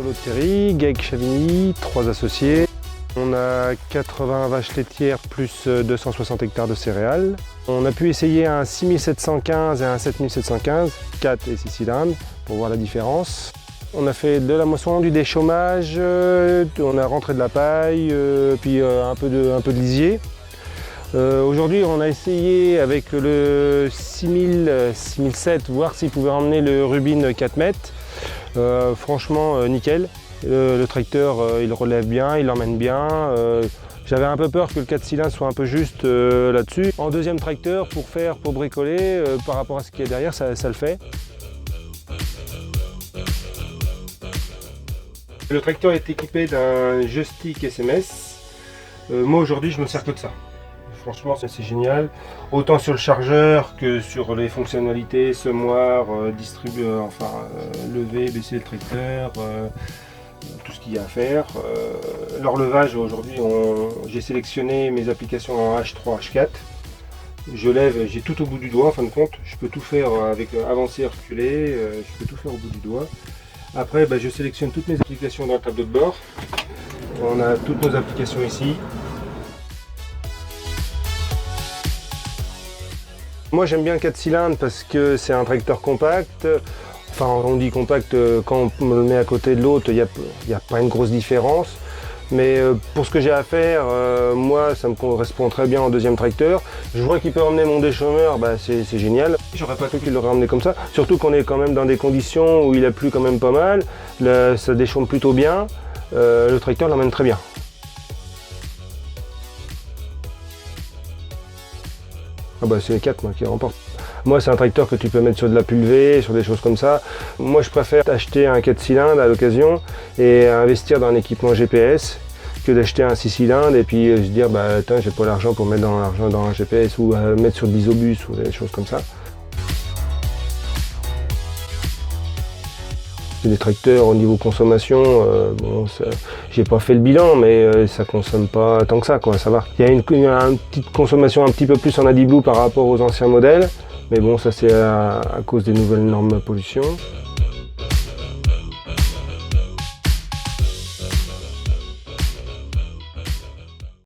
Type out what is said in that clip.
Paolo Terry, Gaëc Chavigny, 3 associés. On a 80 vaches laitières plus 260 hectares de céréales. On a pu essayer un 6715 et un 7715, 4 et 6 cylindres, pour voir la différence. On a fait de la moisson, du déchômage, on a rentré de la paille, puis un peu de lisier. Aujourd'hui, on a essayé avec le 6007, voir s'il pouvait emmener le Rubin 4 mètres. Franchement, nickel. Le tracteur, il relève bien, il emmène bien. J'avais un peu peur que le 4 cylindres soit un peu juste là-dessus. En deuxième tracteur, pour bricoler, par rapport à ce qu'il y a derrière, ça le fait. Le tracteur est équipé d'un joystick SMS. Moi aujourd'hui je me sers que de ça. Franchement c'est génial. Autant sur le chargeur que sur les fonctionnalités, semoir, distribuer, lever, baisser le tracteur, tout ce qu'il y a à faire. L'horlevage aujourd'hui, j'ai sélectionné mes applications en H3, H4. Je lève, j'ai tout au bout du doigt en fin de compte. Je peux tout faire avec avancer et reculer, je peux tout faire au bout du doigt. Après, je sélectionne toutes mes applications dans le tableau de bord. On a toutes nos applications ici. Moi j'aime bien 4 cylindres parce que c'est un tracteur compact. Enfin on dit compact, quand on le met à côté de l'autre, il n'y a pas une grosse différence. Mais pour ce que j'ai à faire, moi ça me correspond très bien en deuxième tracteur. Je vois qu'il peut emmener mon déchômeur, c'est génial. J'aurais pas cru qu'il l'aurait emmené comme ça. Surtout qu'on est quand même dans des conditions où il a plu quand même pas mal. Ça déchaume plutôt bien. Le tracteur l'emmène très bien. C'est les 4 qui remportent. Moi c'est un tracteur que tu peux mettre sur de la pulvée, sur des choses comme ça. Moi je préfère acheter un 4 cylindres à l'occasion et investir dans un équipement GPS que d'acheter un 6 cylindres et puis se dire attends, j'ai pas l'argent pour mettre dans un GPS ou mettre sur de l'isobus ou des choses comme ça. Des tracteurs au niveau consommation, j'ai pas fait le bilan, mais ça consomme pas tant que ça, ça va. Il y a une petite consommation un petit peu plus en AdBlue par rapport aux anciens modèles, mais bon, ça c'est à cause des nouvelles normes pollution.